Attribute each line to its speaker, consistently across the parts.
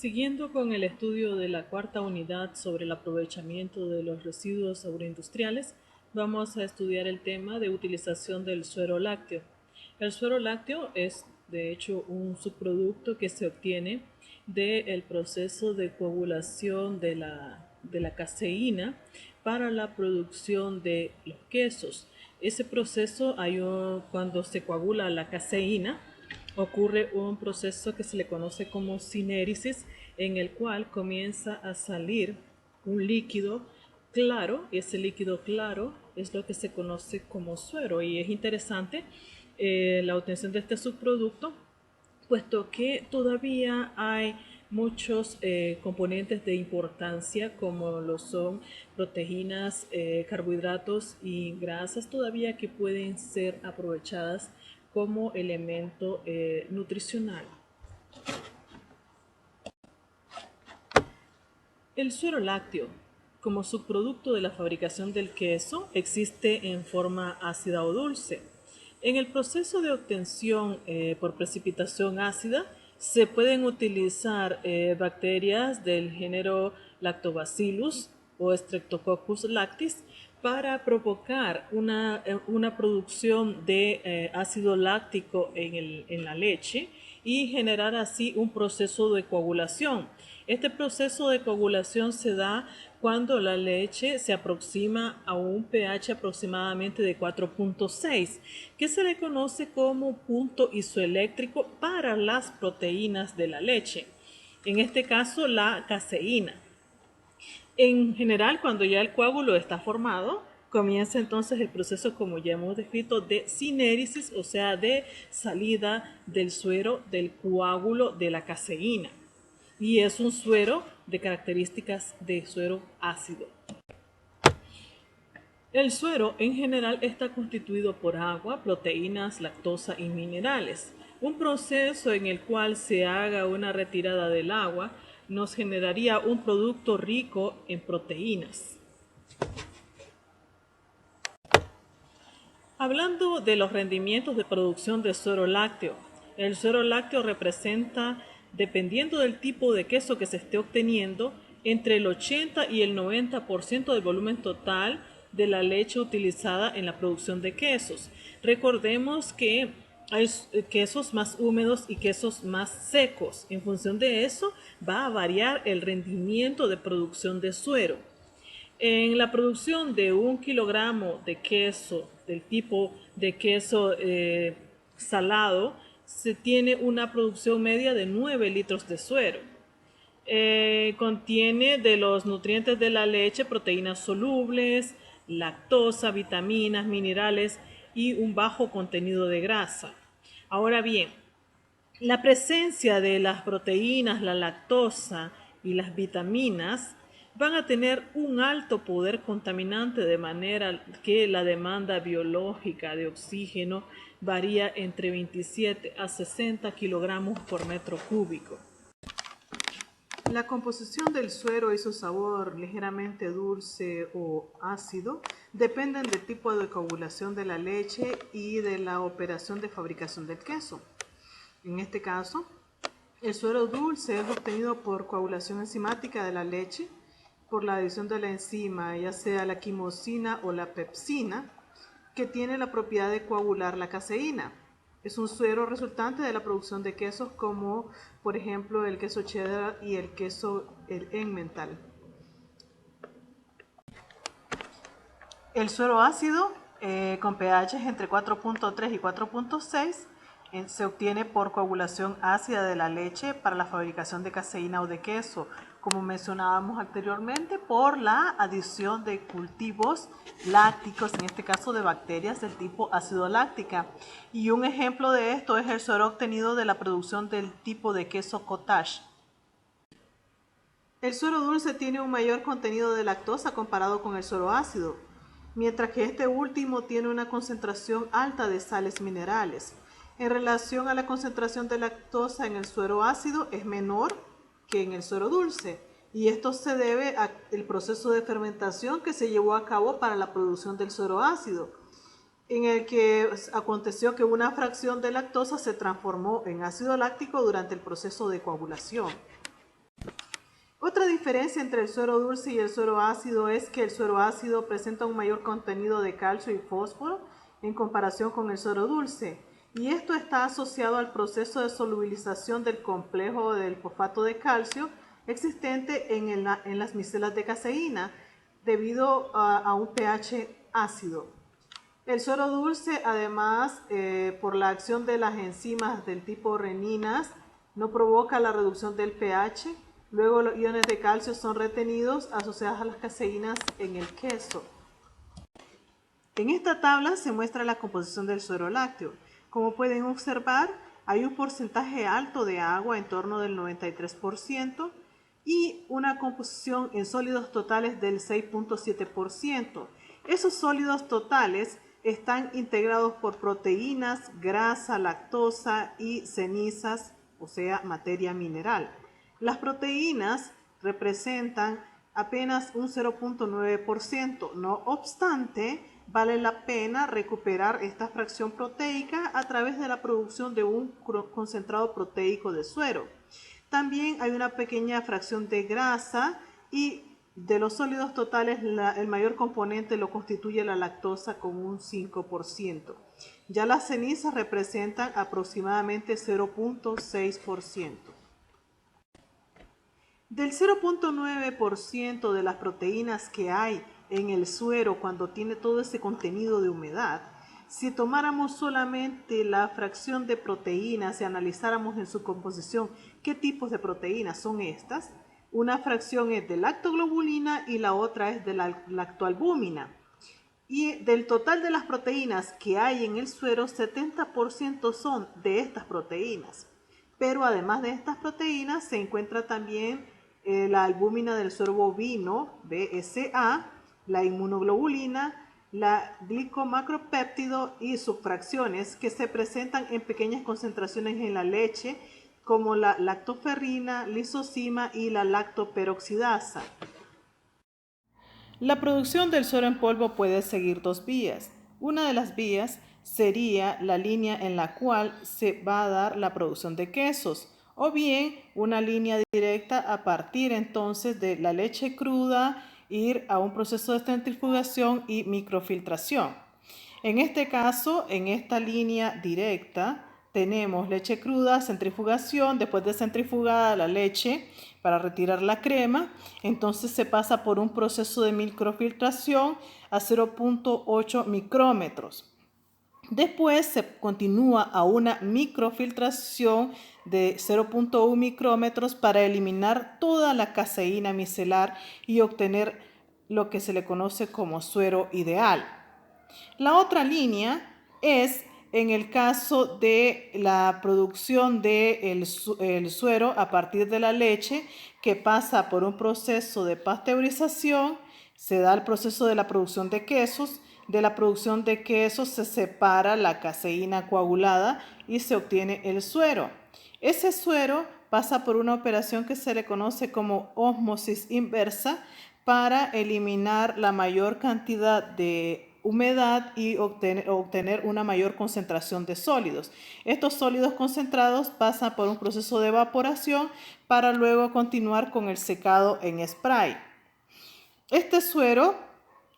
Speaker 1: Siguiendo con el estudio de la cuarta unidad sobre el aprovechamiento de los residuos agroindustriales, vamos a estudiar el tema de utilización del suero lácteo. El suero lácteo es, de hecho, un subproducto que se obtiene del proceso de coagulación de la caseína para la producción de los quesos. Ese proceso, cuando se coagula la caseína, ocurre un proceso que se le conoce como sinéresis, en el cual comienza a salir un líquido claro, y ese líquido claro es lo que se conoce como suero. Y es interesante la obtención de este subproducto, puesto que todavía hay muchos componentes de importancia, como lo son proteínas, carbohidratos y grasas, todavía que pueden ser aprovechadas como elemento nutricional. El suero lácteo, como subproducto de la fabricación del queso, existe en forma ácida o dulce. En el proceso de obtención por precipitación ácida, se pueden utilizar bacterias del género Lactobacillus o Streptococcus lactis para provocar una producción de ácido láctico en la leche y generar así un proceso de coagulación. Este proceso de coagulación se da cuando la leche se aproxima a un pH aproximadamente de 4.6, que se le conoce como punto isoeléctrico para las proteínas de la leche, en este caso la caseína. En general, cuando ya el coágulo está formado, comienza entonces el proceso, como ya hemos descrito, de sinéresis, o sea, de salida del suero del coágulo de la caseína. Y es un suero de características de suero ácido. El suero en general está constituido por agua, proteínas, lactosa y minerales. Un proceso en el cual se haga una retirada del agua nos generaría un producto rico en proteínas. Hablando de los rendimientos de producción de suero lácteo, el suero lácteo representa, dependiendo del tipo de queso que se esté obteniendo, entre el 80 y el 90% del volumen total de la leche utilizada en la producción de quesos. Recordemos que hay quesos más húmedos y quesos más secos. En función de eso va a variar el rendimiento de producción de suero. En la producción de 1 kilogramo de queso, del tipo de queso salado, se tiene una producción media de 9 litros de suero. Contiene de los nutrientes de la leche proteínas solubles, lactosa, vitaminas, minerales y un bajo contenido de grasa. Ahora bien, la presencia de las proteínas, la lactosa y las vitaminas van a tener un alto poder contaminante, de manera que la demanda biológica de oxígeno varía entre 27 a 60 kilogramos por metro cúbico. La composición del suero y su sabor ligeramente dulce o ácido dependen del tipo de coagulación de la leche y de la operación de fabricación del queso. En este caso, el suero dulce es obtenido por coagulación enzimática de la leche, por la adición de la enzima, ya sea la quimosina o la pepsina, que tiene la propiedad de coagular la caseína. Es un suero resultante de la producción de quesos como, por ejemplo, el queso cheddar y el queso Emmental. El suero ácido, con pH entre 4.3 y 4.6, se obtiene por coagulación ácida de la leche para la fabricación de caseína o de queso, como mencionábamos anteriormente, por la adición de cultivos lácticos, en este caso de bacterias del tipo ácido láctica. Y un ejemplo de esto es el suero obtenido de la producción del tipo de queso cottage. El suero dulce tiene un mayor contenido de lactosa comparado con el suero ácido, mientras que este último tiene una concentración alta de sales minerales. En relación a la concentración de lactosa en el suero ácido es menor que en el suero dulce, y esto se debe al proceso de fermentación que se llevó a cabo para la producción del suero ácido, en el que aconteció que una fracción de lactosa se transformó en ácido láctico durante el proceso de coagulación. Otra diferencia entre el suero dulce y el suero ácido es que el suero ácido presenta un mayor contenido de calcio y fósforo en comparación con el suero dulce, y esto está asociado al proceso de solubilización del complejo del fosfato de calcio existente en las micelas de caseína debido a un pH ácido. El suero dulce, además, por la acción de las enzimas del tipo reninas, no provoca la reducción del pH. Luego los iones de calcio son retenidos asociados a las caseínas en el queso. En esta tabla se muestra la composición del suero lácteo. Como pueden observar, hay un porcentaje alto de agua, en torno del 93%, y una composición en sólidos totales del 6.7%. Esos sólidos totales están integrados por proteínas, grasa, lactosa y cenizas, o sea, materia mineral. Las proteínas representan apenas un 0.9%. No obstante, vale la pena recuperar esta fracción proteica a través de la producción de un concentrado proteico de suero. También hay una pequeña fracción de grasa, y de los sólidos totales el mayor componente lo constituye la lactosa con un 5%. Ya las cenizas representan aproximadamente 0.6%. Del 0.9% de las proteínas que hay en el suero cuando tiene todo ese contenido de humedad, si tomáramos solamente la fracción de proteínas y analizáramos en su composición qué tipos de proteínas son estas, una fracción es de lactoglobulina y la otra es de la lactoalbúmina. Y del total de las proteínas que hay en el suero, 70% son de estas proteínas. Pero además de estas proteínas se encuentra también la albúmina del suero bovino, BSA, la inmunoglobulina, la glicomacropéptido y sus fracciones que se presentan en pequeñas concentraciones en la leche, como la lactoferrina, lisozima y la lactoperoxidasa. La producción del suero en polvo puede seguir dos vías. Una de las vías sería la línea en la cual se va a dar la producción de quesos, o bien una línea directa a partir entonces de la leche cruda, ir a un proceso de centrifugación y microfiltración. En este caso, en esta línea directa, tenemos leche cruda, centrifugación, después de centrifugada la leche para retirar la crema, entonces se pasa por un proceso de microfiltración a 0.8 micrómetros. Después se continúa a una microfiltración de 0.1 micrómetros para eliminar toda la caseína micelar y obtener lo que se le conoce como suero ideal. La otra línea es en el caso de la producción del suero a partir de la leche, que pasa por un proceso de pasteurización, se da el proceso de la producción de quesos. De la producción de quesos se separa la caseína coagulada y se obtiene el suero. Ese suero pasa por una operación que se le conoce como ósmosis inversa para eliminar la mayor cantidad de humedad y obtener una mayor concentración de sólidos. Estos sólidos concentrados pasan por un proceso de evaporación para luego continuar con el secado en spray. Este suero,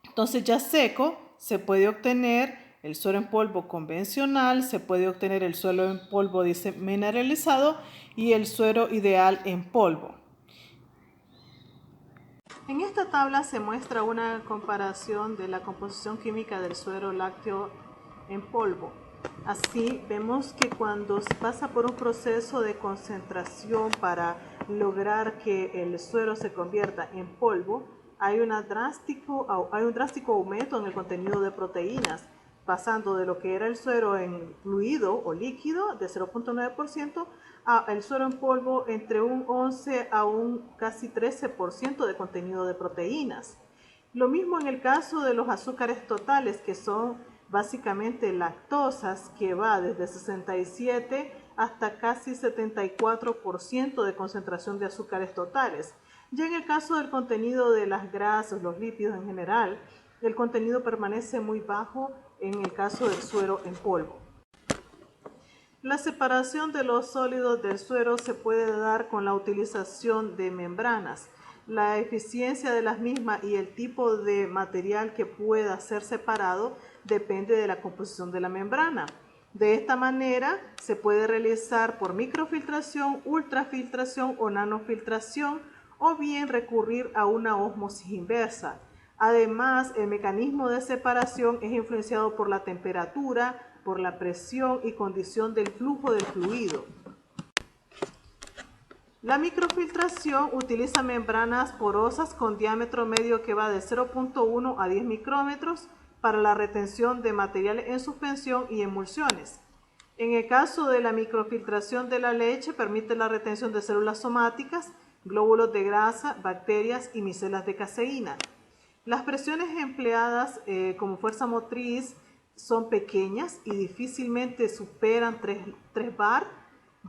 Speaker 1: entonces ya seco, se puede obtener el suero en polvo convencional, se puede obtener el suero en polvo mineralizado y el suero ideal en polvo. En esta tabla se muestra una comparación de la composición química del suero lácteo en polvo. Así vemos que cuando se pasa por un proceso de concentración para lograr que el suero se convierta en polvo, hay un drástico aumento en el contenido de proteínas, pasando de lo que era el suero en fluido o líquido de 0.9% a el suero en polvo entre un 11 a un casi 13% de contenido de proteínas. Lo mismo en el caso de los azúcares totales, que son básicamente lactosas, que va desde 67 hasta casi 74% de concentración de azúcares totales. Ya en el caso del contenido de las grasas, los lípidos en general, el contenido permanece muy bajo en el caso del suero en polvo. La separación de los sólidos del suero se puede dar con la utilización de membranas. La eficiencia de las mismas y el tipo de material que pueda ser separado depende de la composición de la membrana. De esta manera se puede realizar por microfiltración, ultrafiltración o nanofiltración, o bien recurrir a una ósmosis inversa. Además, el mecanismo de separación es influenciado por la temperatura, por la presión y condición del flujo del fluido. La microfiltración utiliza membranas porosas con diámetro medio que va de 0.1 a 10 micrómetros para la retención de materiales en suspensión y emulsiones. En el caso de la microfiltración de la leche, permite la retención de células somáticas, glóbulos de grasa, bacterias y micelas de caseína. Las presiones empleadas como fuerza motriz son pequeñas y difícilmente superan 3 bar,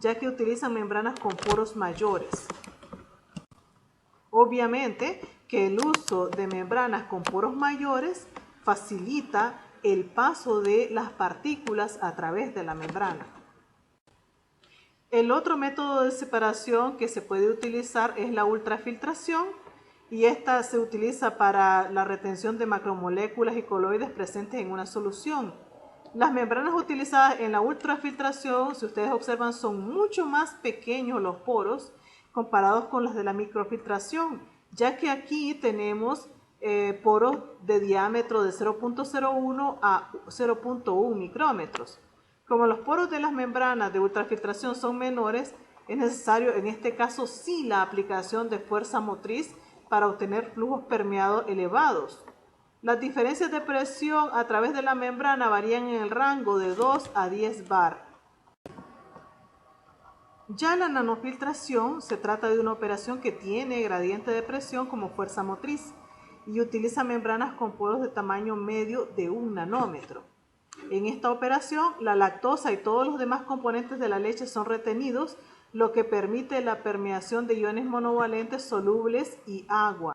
Speaker 1: ya que utilizan membranas con poros mayores. Obviamente que el uso de membranas con poros mayores facilita el paso de las partículas a través de la membrana. El otro método de separación que se puede utilizar es la ultrafiltración, y esta se utiliza para la retención de macromoléculas y coloides presentes en una solución. Las membranas utilizadas en la ultrafiltración, si ustedes observan, son mucho más pequeños los poros comparados con los de la microfiltración, ya que aquí tenemos poros de diámetro de 0.01 a 0.1 micrómetros. Como los poros de las membranas de ultrafiltración son menores, es necesario en este caso sí la aplicación de fuerza motriz para obtener flujos permeados elevados. Las diferencias de presión a través de la membrana varían en el rango de 2 a 10 bar. Ya la nanofiltración se trata de una operación que tiene gradiente de presión como fuerza motriz y utiliza membranas con poros de tamaño medio de 1 nanómetro. En esta operación, la lactosa y todos los demás componentes de la leche son retenidos, lo que permite la permeación de iones monovalentes solubles y agua.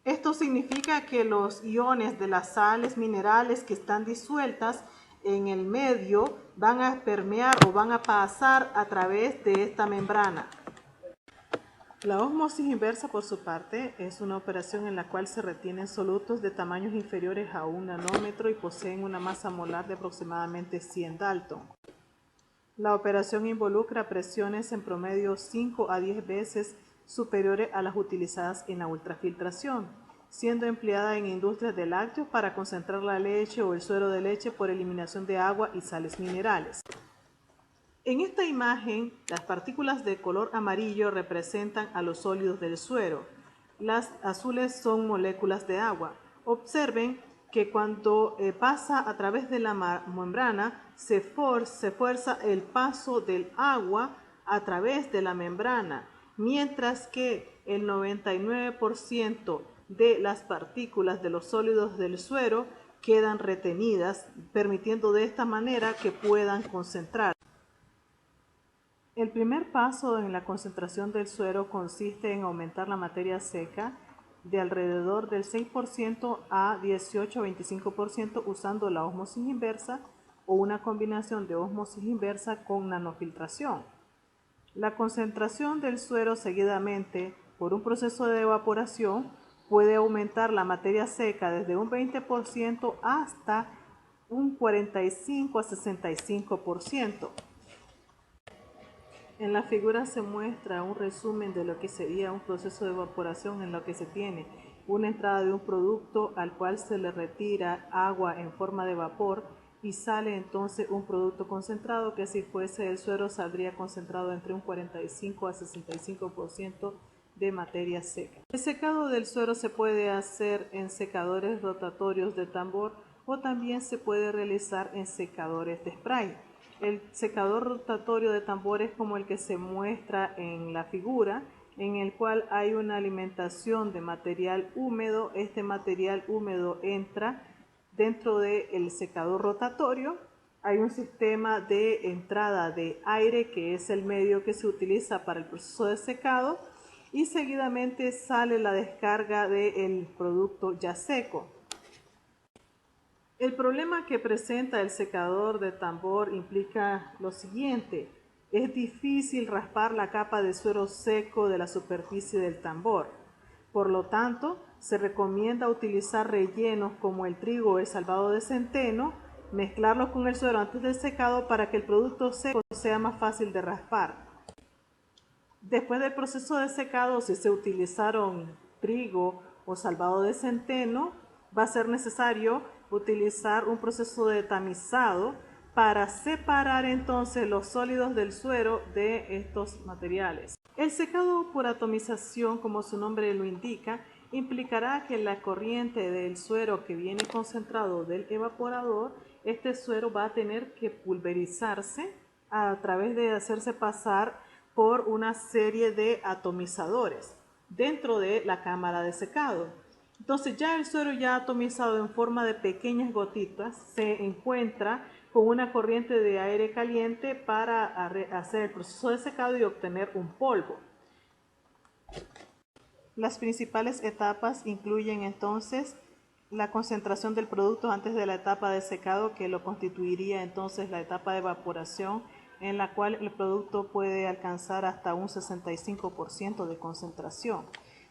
Speaker 1: Esto significa que los iones de las sales minerales que están disueltas en el medio van a permear o van a pasar a través de esta membrana. La ósmosis inversa, por su parte, es una operación en la cual se retienen solutos de tamaños inferiores a 1 nanómetro y poseen una masa molar de aproximadamente 100 Dalton. La operación involucra presiones en promedio 5 a 10 veces superiores a las utilizadas en la ultrafiltración, siendo empleada en industrias de lácteos para concentrar la leche o el suero de leche por eliminación de agua y sales minerales. En esta imagen, las partículas de color amarillo representan a los sólidos del suero. Las azules son moléculas de agua. Observen que cuando pasa a través de la membrana, se fuerza el paso del agua a través de la membrana, mientras que el 99% de las partículas de los sólidos del suero quedan retenidas, permitiendo de esta manera que puedan concentrar. El primer paso en la concentración del suero consiste en aumentar la materia seca de alrededor del 6% a 18-25% usando la ósmosis inversa o una combinación de ósmosis inversa con nanofiltración. La concentración del suero seguidamente por un proceso de evaporación puede aumentar la materia seca desde un 20% hasta un 45 a 65%. En la figura se muestra un resumen de lo que sería un proceso de evaporación en lo que se tiene una entrada de un producto al cual se le retira agua en forma de vapor y sale entonces un producto concentrado que si fuese el suero saldría concentrado entre un 45 a 65% de materia seca. El secado del suero se puede hacer en secadores rotatorios de tambor o también se puede realizar en secadores de spray. El secador rotatorio de tambor es como el que se muestra en la figura, en el cual hay una alimentación de material húmedo. Este material húmedo entra dentro del secador rotatorio. Hay un sistema de entrada de aire que es el medio que se utiliza para el proceso de secado y seguidamente sale la descarga del producto ya seco. El problema que presenta el secador de tambor implica lo siguiente: es difícil raspar la capa de suero seco de la superficie del tambor. Por lo tanto, se recomienda utilizar rellenos como el trigo o el salvado de centeno, mezclarlos con el suero antes del secado para que el producto seco sea más fácil de raspar. Después del proceso de secado, si se utilizaron trigo o salvado de centeno, va a ser necesario utilizar un proceso de tamizado para separar entonces los sólidos del suero de estos materiales. El secado por atomización, como su nombre lo indica, implicará que la corriente del suero que viene concentrado del evaporador, este suero va a tener que pulverizarse a través de hacerse pasar por una serie de atomizadores dentro de la cámara de secado. Entonces ya el suero ya atomizado en forma de pequeñas gotitas se encuentra con una corriente de aire caliente para hacer el proceso de secado y obtener un polvo. Las principales etapas incluyen entonces la concentración del producto antes de la etapa de secado, que lo constituiría entonces la etapa de evaporación, en la cual el producto puede alcanzar hasta un 65% de concentración.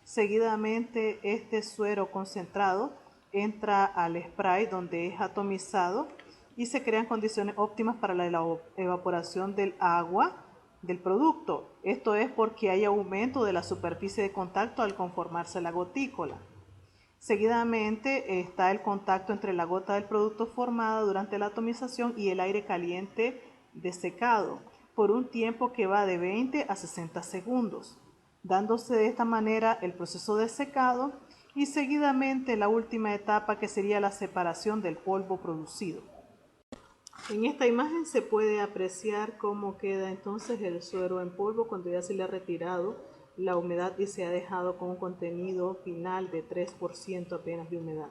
Speaker 1: Seguidamente, este suero concentrado entra al spray, donde es atomizado y se crean condiciones óptimas para la evaporación del agua del producto. Esto es porque hay aumento de la superficie de contacto al conformarse la gotícula. Seguidamente está el contacto entre la gota del producto formada durante la atomización y el aire caliente de secado por un tiempo que va de 20 a 60 segundos, dándose de esta manera el proceso de secado y seguidamente la última etapa, que sería la separación del polvo producido. En esta imagen se puede apreciar cómo queda entonces el suero en polvo cuando ya se le ha retirado la humedad y se ha dejado con un contenido final de 3% apenas de humedad.